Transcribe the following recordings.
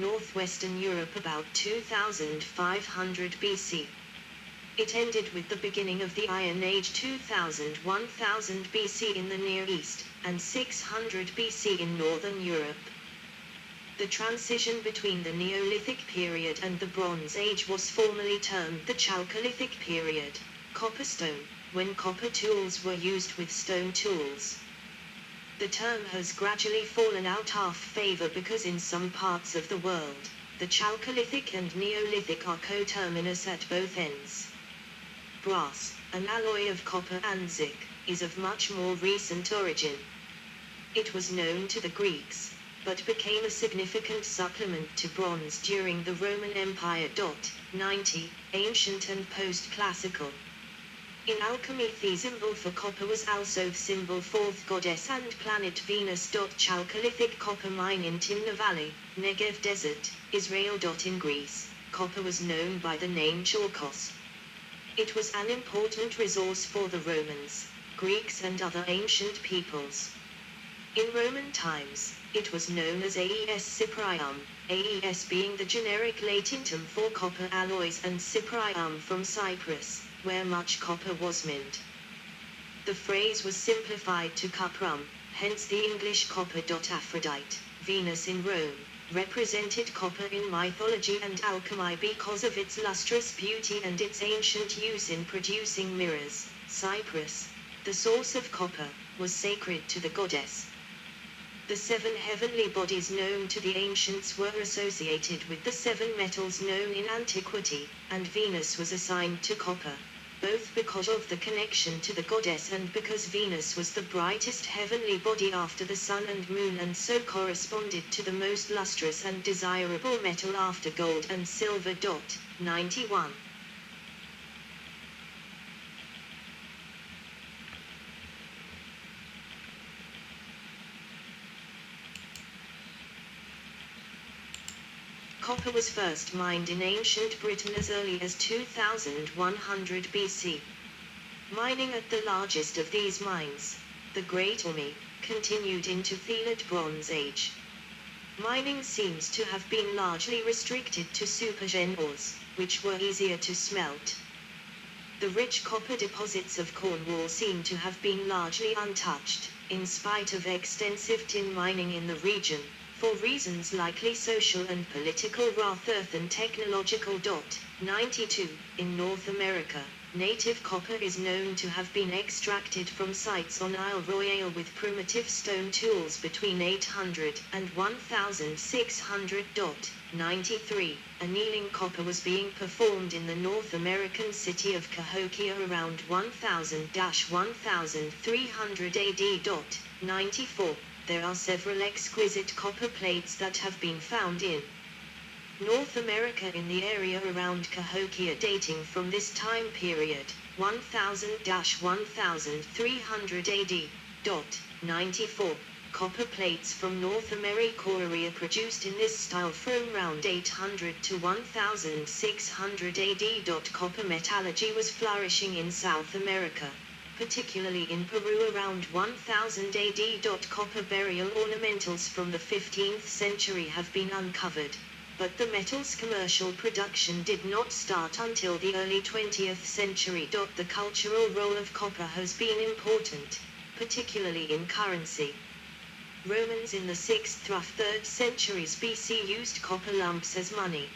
northwestern Europe about 2500 BC. It ended with the beginning of the Iron Age 1000 BC in the Near East, and 600 BC in Northern Europe. The transition between the Neolithic period and the Bronze Age was formerly termed the Chalcolithic period, copperstone, when copper tools were used with stone tools. The term has gradually fallen out of favor because in some parts of the world, the Chalcolithic and Neolithic are coterminous at both ends. Brass, an alloy of copper and zinc, is of much more recent origin. It was known to the Greeks, but became a significant supplement to bronze during the Roman Empire. 90. Ancient and post-classical. In alchemy, the symbol for copper was also symbol for the goddess and planet Venus. Chalcolithic copper mine in Timna Valley, Negev Desert, Israel. In Greece, copper was known by the name chalkos. It was an important resource for the Romans, Greeks and other ancient peoples. In Roman times, it was known as Aes Cyprium, Aes being the generic Latin term for copper alloys and Cyprium from Cyprus, where much copper was mined. The phrase was simplified to cuprum, hence the English copper. Aphrodite, Venus in Rome, represented copper in mythology and alchemy because of its lustrous beauty and its ancient use in producing mirrors. Cyprus, the source of copper, was sacred to the goddess. The 7 heavenly bodies known to the ancients were associated with the 7 metals known in antiquity, and Venus was assigned to copper, both because of the connection to the goddess and because Venus was the brightest heavenly body after the sun and moon and so corresponded to the most lustrous and desirable metal after gold and silver. 91. Copper was first mined in ancient Britain as early as 2100 BC. Mining at the largest of these mines, the Great Orme, continued into the Late Bronze Age. Mining seems to have been largely restricted to supergene ores, which were easier to smelt. The rich copper deposits of Cornwall seem to have been largely untouched, in spite of extensive tin mining in the region, for reasons likely social and political rather than technological. 92. In North America, native copper is known to have been extracted from sites on Isle Royale with primitive stone tools between 800 and 1600. 93. Annealing copper was being performed in the North American city of Cahokia around 1000–1300 AD. 94. There are several exquisite copper plates that have been found in North America in the area around Cahokia dating from this time period, 1000–1300 AD. 94. Copper plates from North America are produced in this style from around 800 to 1600 AD. Copper metallurgy was flourishing in South America, particularly in Peru around 1000 AD. Copper burial ornamentals from the 15th century have been uncovered, but the metal's commercial production did not start until the early 20th century. The cultural role of copper has been important, particularly in currency. Romans in the 6th through 3rd centuries BC used copper lumps as money.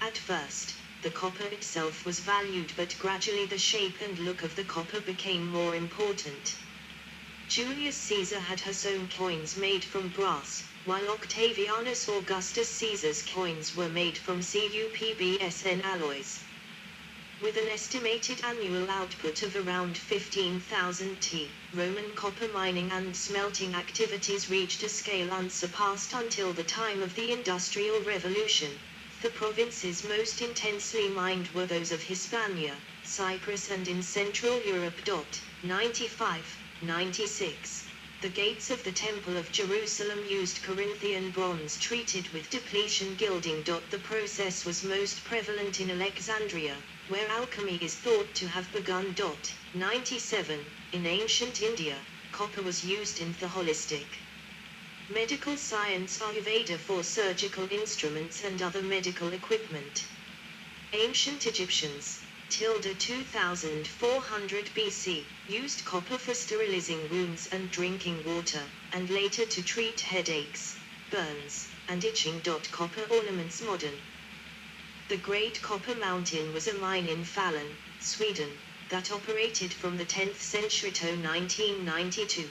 At first, the copper itself was valued, but gradually the shape and look of the copper became more important. Julius Caesar had his own coins made from brass, while Octavianus Augustus Caesar's coins were made from CuPBSN alloys. With an estimated annual output of around 15,000 t, Roman copper mining and smelting activities reached a scale unsurpassed until the time of the Industrial Revolution. The provinces most intensely mined were those of Hispania, Cyprus and in Central Europe. 95, 96. The gates of the Temple of Jerusalem used Corinthian bronze treated with depletion gilding. The process was most prevalent in Alexandria, where alchemy is thought to have begun. 97. In ancient India, copper was used in the holistic Medical science Ayurveda for surgical instruments and other medical equipment. Ancient Egyptians, 2400 BC, used copper for sterilizing wounds and drinking water, and later to treat headaches, burns, and itching. Copper ornaments modern. The Great Copper Mountain was a mine in Falun, Sweden, that operated from the 10th century to 1992.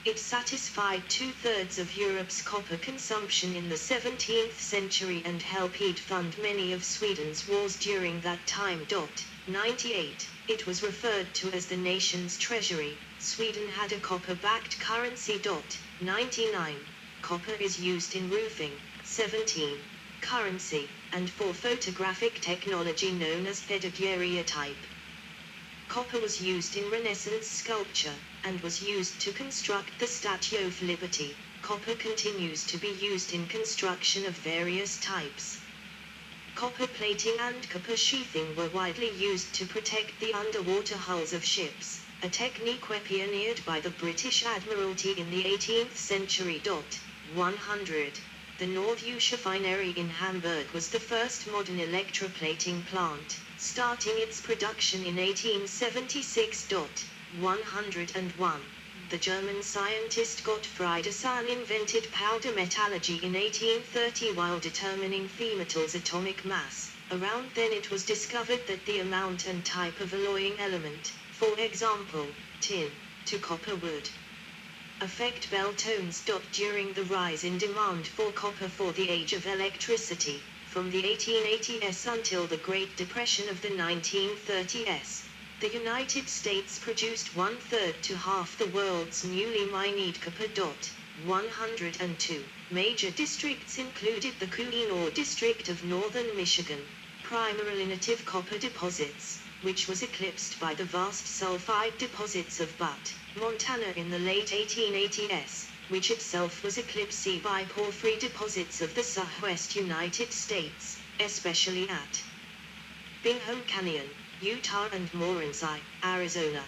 It satisfied 2/3 of Europe's copper consumption in the 17th century and helped fund many of Sweden's wars during that time. 98. It was referred to as the nation's treasury. Sweden had a copper-backed currency. 99. Copper is used in roofing. 17. Currency, and for photographic technology known as daguerreotype. Copper was used in Renaissance sculpture, and was used to construct the Statue of Liberty. Copper continues to be used in construction of various types. Copper plating and copper sheathing were widely used to protect the underwater hulls of ships, a technique pioneered by the British Admiralty in the 18th century. 100. The Norddeutsche Refinery in Hamburg was the first modern electroplating plant, starting its production in 1876. 101. The German scientist Gottfried Ussan invented powder metallurgy in 1830 while determining the metal's atomic mass. Around then it was discovered that the amount and type of alloying element, for example, tin, to copper would affect bell tones. During the rise in demand for copper for the age of electricity, from the 1880s until the Great Depression of the 1930s, the United States produced 1/3 to half the world's newly mined copper. 102. Major districts included the Koh-i-Noor district of northern Michigan, primarily native copper deposits, which was eclipsed by the vast sulfide deposits of Butte, Montana in the late 1880s, which itself was eclipsed by porphyry deposits of the southwest United States, especially at Bingham Canyon, Utah and Morenci, Arizona.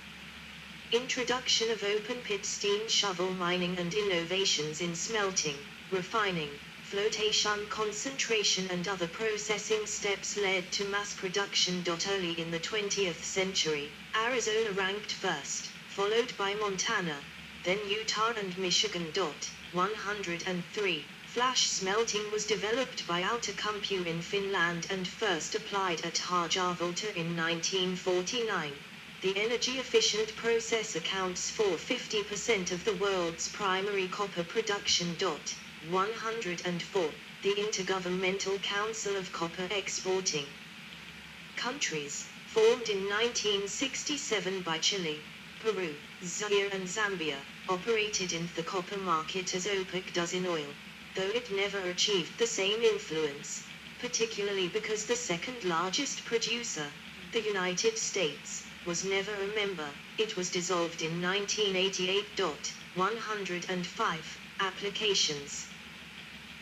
Introduction of open-pit steam shovel mining and innovations in smelting, refining, flotation concentration and other processing steps led to mass production. Early in the 20th century, Arizona ranked first, followed by Montana, then Utah and Michigan. 103. Flash smelting was developed by Outokumpu in Finland and first applied at Harjavalta in 1949. The energy-efficient process accounts for 50% of the world's primary copper production. 104. The Intergovernmental Council of Copper Exporting Countries, formed in 1967 by Chile, Peru, Zaire and Zambia, operated in the copper market as OPEC does in oil, though it never achieved the same influence, particularly because the second largest producer, the United States, was never a member. It was dissolved in 1988. 105. Applications.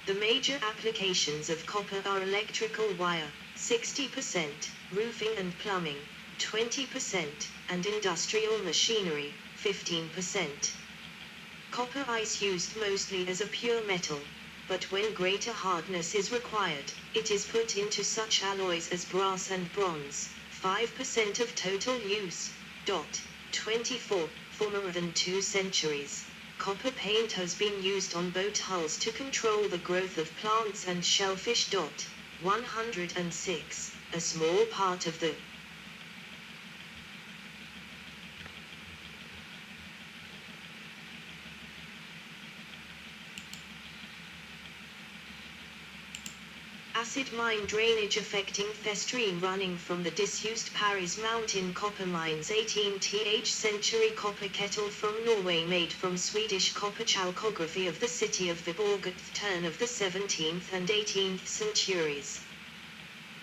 The major applications of copper are electrical wire, 60%, roofing and plumbing, 20%, and industrial machinery, 15%. Copper is used mostly as a pure metal, but when greater hardness is required, it is put into such alloys as brass and bronze, 5% of total use. 24. For more than 2 centuries, copper paint has been used on boat hulls to control the growth of plants and shellfish. 106. A small part of the acid mine drainage affecting the stream running from the disused Paris Mountain copper mines. 18th century copper kettle from Norway made from Swedish copper. Chalcography of the city of Viborg at the turn of the 17th and 18th centuries.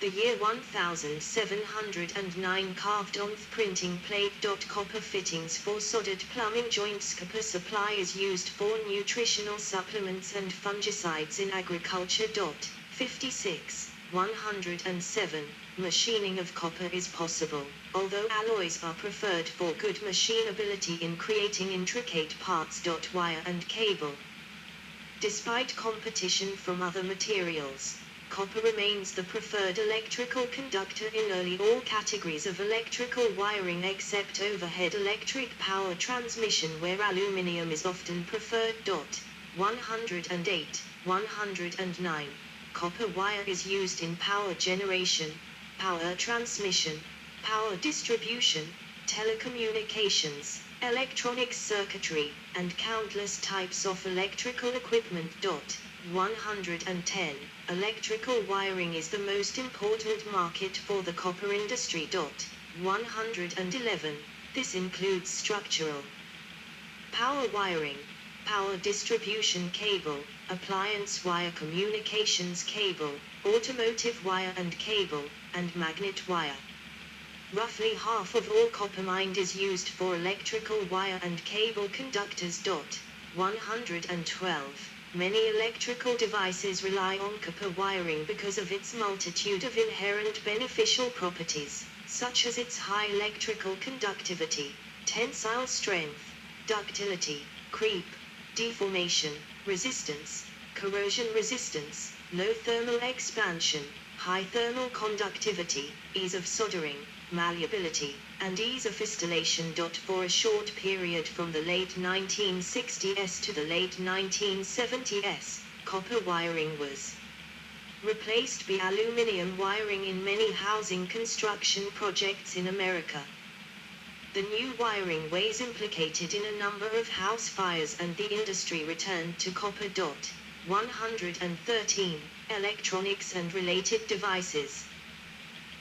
The year 1709 carved on the printing plate. Copper fittings for soldered plumbing joints. Copper supply is used for nutritional supplements and fungicides in agriculture. 56. 107. Machining of copper is possible, although alloys are preferred for good machinability in creating intricate parts. Wire and cable. Despite competition from other materials, copper remains the preferred electrical conductor in nearly all categories of electrical wiring except overhead electric power transmission, where aluminium is often preferred. 108, 109. Copper wire is used in power generation, power transmission, power distribution, telecommunications, electronic circuitry, and countless types of electrical equipment. 110. Electrical wiring is the most important market for the copper industry. 111. This includes structural power wiring, power distribution cable, appliance wire, communications cable, automotive wire and cable, and magnet wire. Roughly half of all copper mined is used for electrical wire and cable conductors. 112. Many electrical devices rely on copper wiring because of its multitude of inherent beneficial properties, such as its high electrical conductivity, tensile strength, ductility, creep, deformation, resistance, corrosion resistance, low thermal expansion, high thermal conductivity, ease of soldering, malleability, and ease of installation. For a short period from the late 1960s to the late 1970s, copper wiring was replaced by aluminium wiring in many housing construction projects in America. The new wiring was implicated in a number of house fires and the industry returned to copper. 113. Electronics and related devices.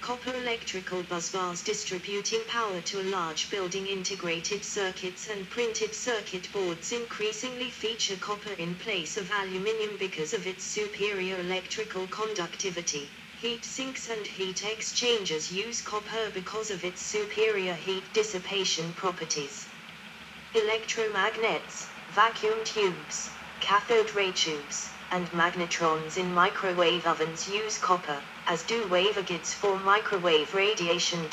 Copper electrical busbars distributing power to a large building, integrated circuits and printed circuit boards increasingly feature copper in place of aluminium because of its superior electrical conductivity. Heat sinks and heat exchangers use copper because of its superior heat dissipation properties. Electromagnets, vacuum tubes, cathode ray tubes, and magnetrons in microwave ovens use copper, as do waveguides for microwave radiation.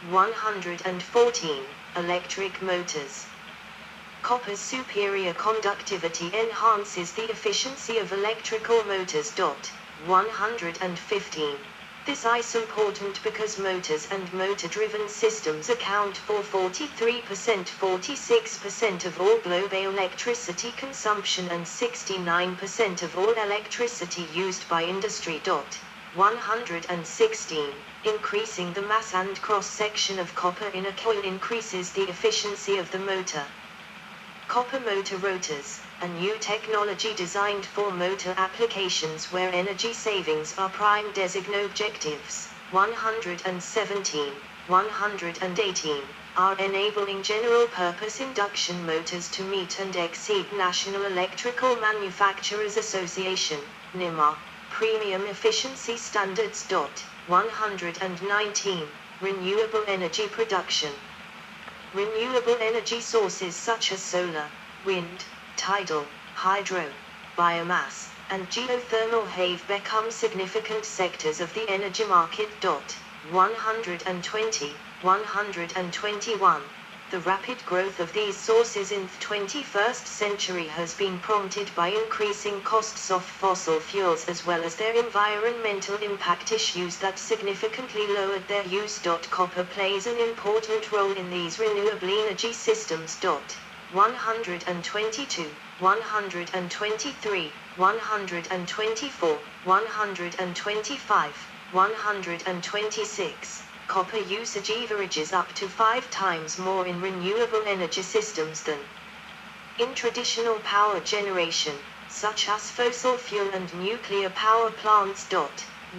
114. Electric motors. Copper's superior conductivity enhances the efficiency of electrical motors. 115. This is important because motors and motor-driven systems account for 43%-46% of all global electricity consumption and 69% of all electricity used by industry. 116. Increasing the mass and cross-section of copper in a coil increases the efficiency of the motor. Copper motor rotors, a new technology designed for motor applications where energy savings are prime design objectives. 117, 118, are enabling general-purpose induction motors to meet and exceed National Electrical Manufacturers Association, NEMA, premium efficiency standards. 119, renewable energy production. Renewable energy sources such as solar, wind, tidal, hydro, biomass, and geothermal have become significant sectors of the energy market. 120, 121. The rapid growth of these sources in the 21st century has been prompted by increasing costs of fossil fuels as well as their environmental impact issues that significantly lowered their use. Copper plays an important role in these renewable energy systems. 122, 123, 124, 125, 126. Copper usage averages up to 5 times more in renewable energy systems than in traditional power generation, such as fossil fuel and nuclear power plants.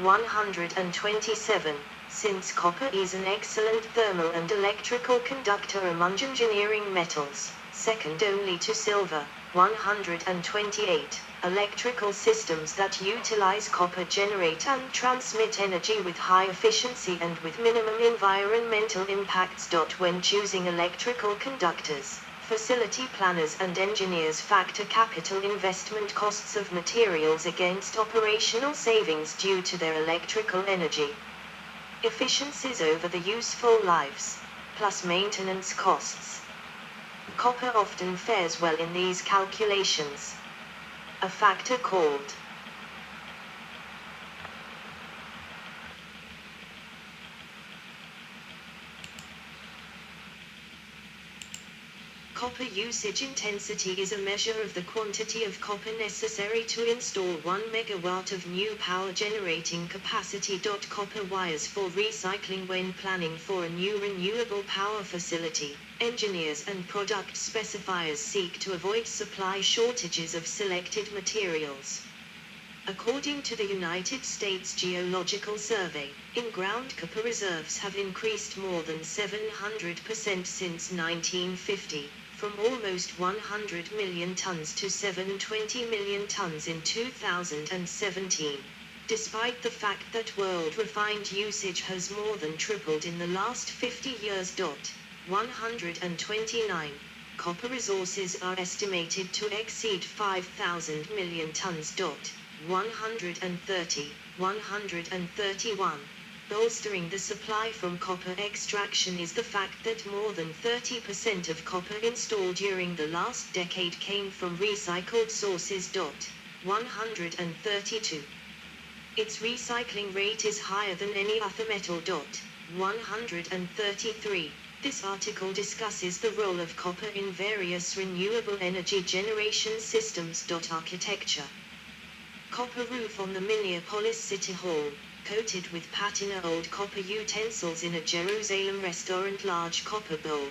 127. Since copper is an excellent thermal and electrical conductor among engineering metals, second only to silver. 128. Electrical systems that utilize copper generate and transmit energy with high efficiency and with minimum environmental impacts. When choosing electrical conductors, facility planners and engineers factor capital investment costs of materials against operational savings due to their electrical energy efficiencies over the useful lives, plus maintenance costs. Copper often fares well in these calculations. A factor called copper usage intensity is a measure of the quantity of copper necessary to install 1 megawatt of new power generating capacity. Copper wires for recycling. When planning for a new renewable power facility, engineers and product specifiers seek to avoid supply shortages of selected materials. According to the United States Geological Survey, in-ground copper reserves have increased more than 700% since 1950. From almost 100 million tons to 720 million tons in 2017. Despite the fact that world refined usage has more than tripled in the last 50 years. 129. Copper resources are estimated to exceed 5,000 million tons. 130. 131. Bolstering the supply from copper extraction is the fact that more than 30% of copper installed during the last decade came from recycled sources. 132. Its recycling rate is higher than any other metal. 133. This article discusses the role of copper in various renewable energy generation systems. Architecture. Copper roof on the Minneapolis City Hall, coated with patina. Old copper utensils in a Jerusalem restaurant. Large copper bowl.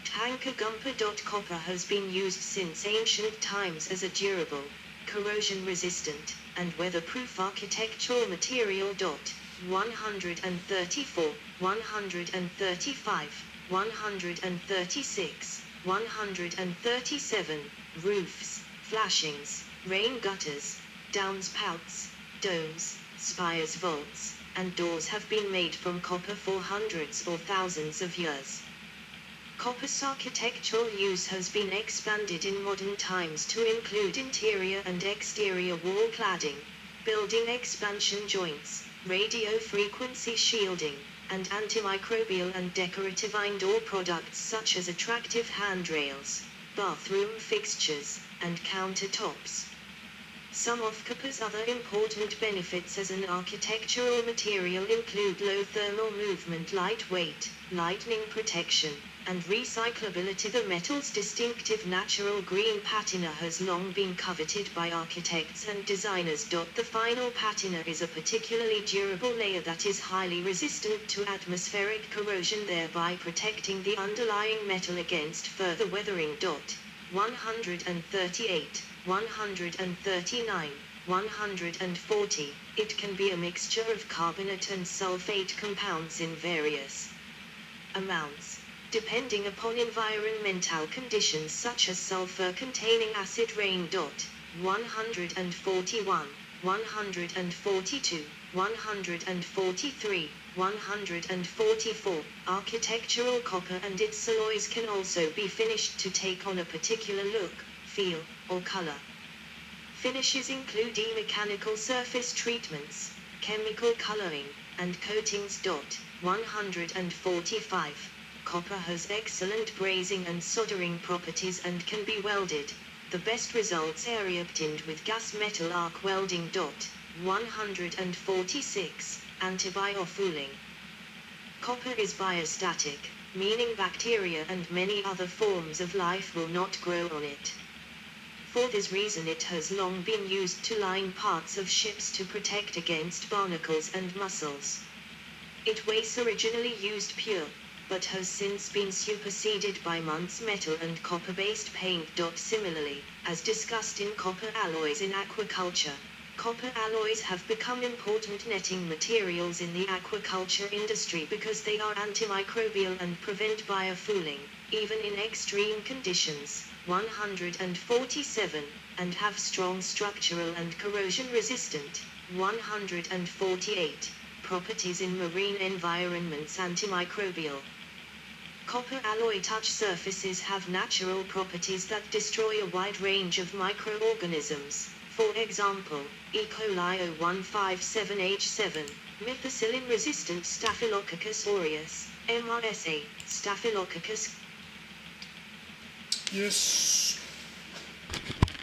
Tanker gumper. Copper has been used since ancient times as a durable, corrosion-resistant, and weatherproof architectural material. 134, 135, 136, 137, roofs, flashings, rain gutters, downspouts, domes, spires, vaults, and doors have been made from copper for hundreds or thousands of years. Copper's architectural use has been expanded in modern times to include interior and exterior wall cladding, building expansion joints, radio frequency shielding, and antimicrobial and decorative indoor products such as attractive handrails, bathroom fixtures, and countertops. Some of copper's other important benefits as an architectural material include low thermal movement, lightweight, lightning protection, and recyclability. The metal's distinctive natural green patina has long been coveted by architects and designers. The final patina is a particularly durable layer that is highly resistant to atmospheric corrosion, thereby protecting the underlying metal against further weathering. 138, 139, 140. It can be a mixture of carbonate and sulfate compounds in various amounts, depending upon environmental conditions such as sulfur-containing acid rain. 141, 142, 143, 144. Architectural copper and its alloys can also be finished to take on a particular look, feel, or color. Finishes include mechanical surface treatments, chemical coloring, and coatings. 145. Copper has excellent brazing and soldering properties and can be welded. The best results are obtained with gas metal arc welding. 146. Antibiofouling. Copper is biostatic, meaning bacteria and many other forms of life will not grow on it. For this reason it has long been used to line parts of ships to protect against barnacles and mussels. It was originally used pure, but has since been superseded by Muntz metal and copper-based paint. Similarly, as discussed in copper alloys in aquaculture, copper alloys have become important netting materials in the aquaculture industry because they are antimicrobial and prevent biofouling, even in extreme conditions. 147, and have strong structural and corrosion resistant. 148. Properties in marine environments. Antimicrobial. Copper alloy touch surfaces have natural properties that destroy a wide range of microorganisms. For example, E. coli 015-7H7, methicillin-resistant Staphylococcus aureus, MRSA, Staphylococcus. Yes.